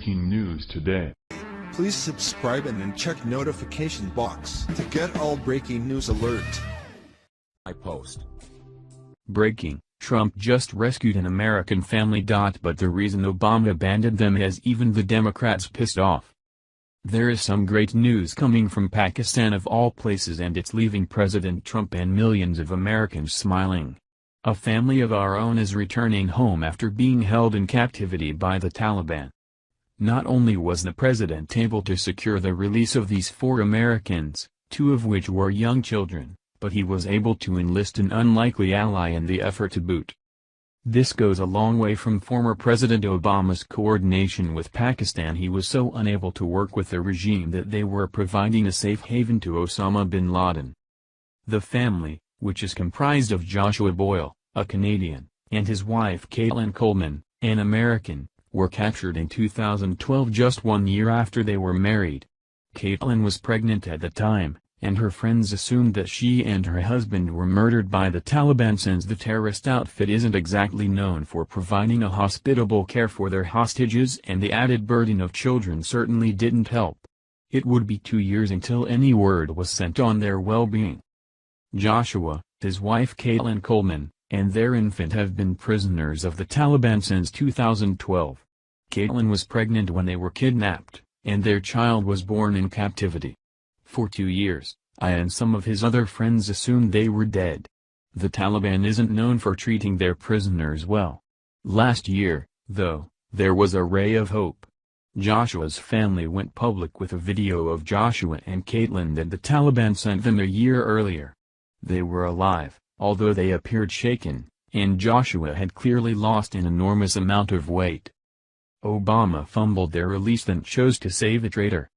breaking news today. Please subscribe and then check notification box to get all breaking news alert. I post. Breaking: Trump just rescued an American family. But the reason Obama abandoned them has even the Democrats pissed off. There is some great news coming from Pakistan of all places, and it's leaving President Trump and millions of Americans smiling. A family of our own is returning home after being held in captivity by the Taliban. Not only was the president able to secure the release of these 4 Americans, 2 of which were young children, but he was able to enlist an unlikely ally in the effort to boot. This goes a long way from former President Obama's coordination with Pakistan. He was so unable to work with the regime that they were providing a safe haven to Osama Bin Laden. The family, which is comprised of Joshua Boyle, a Canadian, and his wife Caitlan Coleman, an American, were captured in 2012, just 1 year after they were married. Caitlin was pregnant at the time, and her friends assumed that she and her husband were murdered by the Taliban, since the terrorist outfit isn't exactly known for providing a hospitable care for their hostages, and the added burden of children certainly didn't help. It would be 2 years until any word was sent on their well-being. Joshua, his wife Caitlan Coleman, and their infant have been prisoners of the Taliban since 2012. Caitlin was pregnant when they were kidnapped, and their child was born in captivity. For 2 years, I and some of his other friends assumed they were dead. The Taliban isn't known for treating their prisoners well. Last year, though, there was a ray of hope. Joshua's family went public with a video of Joshua and Caitlin that the Taliban sent them a year earlier. They were alive, although they appeared shaken, and Joshua had clearly lost an enormous amount of weight. Obama fumbled their release and chose to save a traitor.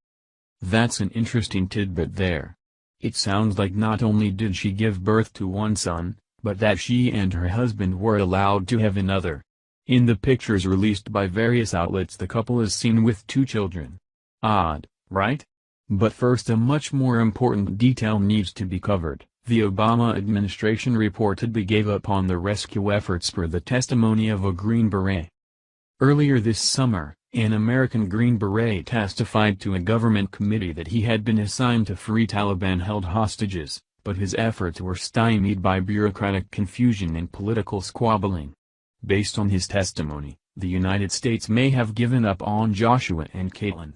That's an interesting tidbit there. It sounds like not only did she give birth to one son, but that she and her husband were allowed to have another. In the pictures released by various outlets, the couple is seen with 2 children. Odd, right? But first, a much more important detail needs to be covered. The Obama administration reportedly gave up on the rescue efforts per the testimony of a Green Beret. Earlier this summer, an American Green Beret testified to a government committee that he had been assigned to free Taliban-held hostages, but his efforts were stymied by bureaucratic confusion and political squabbling. Based on his testimony, the United States may have given up on Joshua and Caitlin.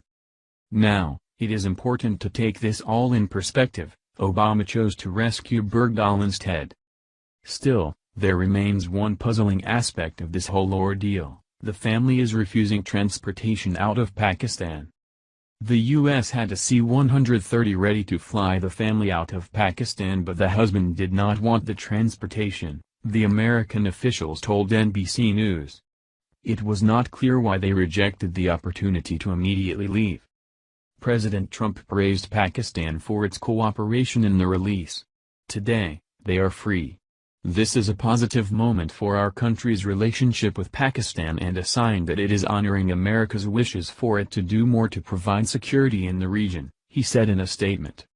Now, it is important to take this all in perspective. Obama chose to rescue Bergdahl instead. Still, there remains one puzzling aspect of this whole ordeal. The family is refusing transportation out of Pakistan. The U.S. had a C-130 ready to fly the family out of Pakistan, but the husband did not want the transportation, the American officials told NBC News. It was not clear why they rejected the opportunity to immediately leave. President Trump praised Pakistan for its cooperation in the release. Today, they are free. This is a positive moment for our country's relationship with Pakistan and a sign that it is honoring America's wishes for it to do more to provide security in the region, he said in a statement.